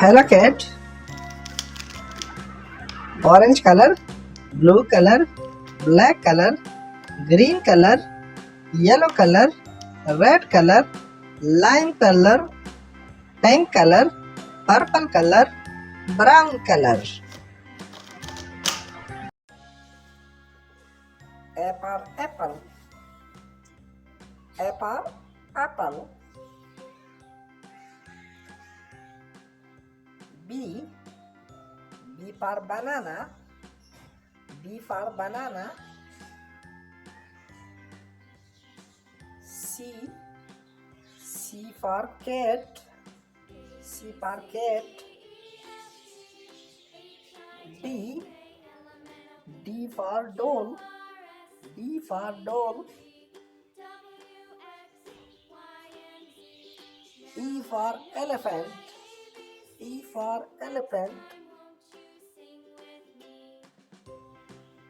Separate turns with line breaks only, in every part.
Hello cat. Orange color, blue color, black color, green color, yellow color, red color, lime color, pink color, purple color, brown color. A for apple. A for apple. B. B for banana. B for banana. C. C for cat. C for cat. D. D for doll. D for doll. E for elephant. E for elephant.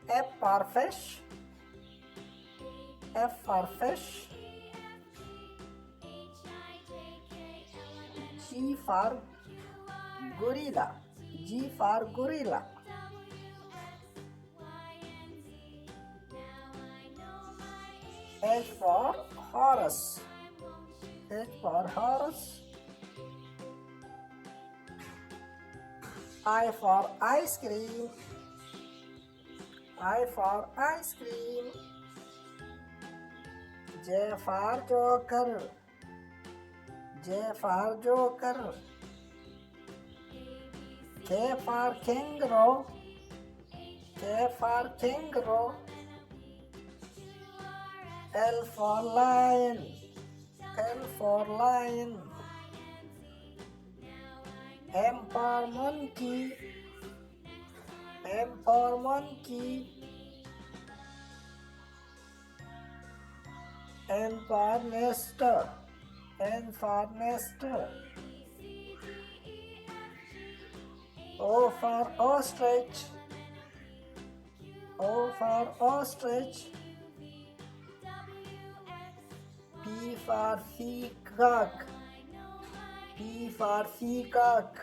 F for fish. F for fish. G for gorilla. G for gorilla. H for horse. H for horse. I for ice cream. I for ice cream. J for joker. J for joker. K for kangaroo. K for kangaroo. L for lion. L for lion. M for monkey. M for monkey. N for nester. N for nester. O for ostrich. O for ostrich. P for peacock. P for peacock.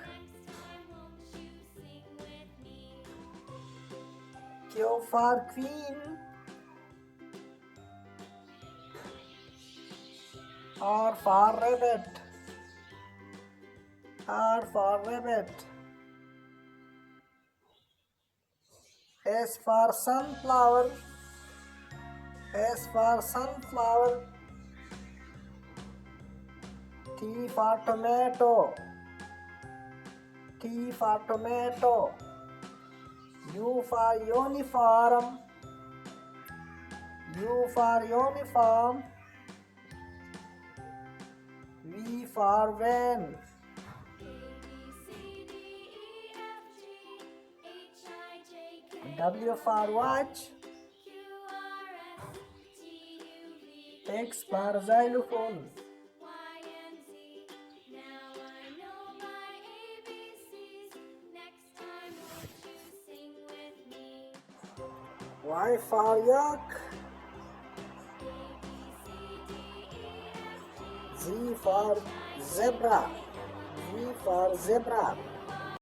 Q for queen. R for rabbit. R for rabbit. S for sunflower. S for sunflower. T for tomato. T for tomato. U for uniform. U for uniform. V for van. W for watch. X for xylophone. Y for yak. Z for zebra. Z for zebra.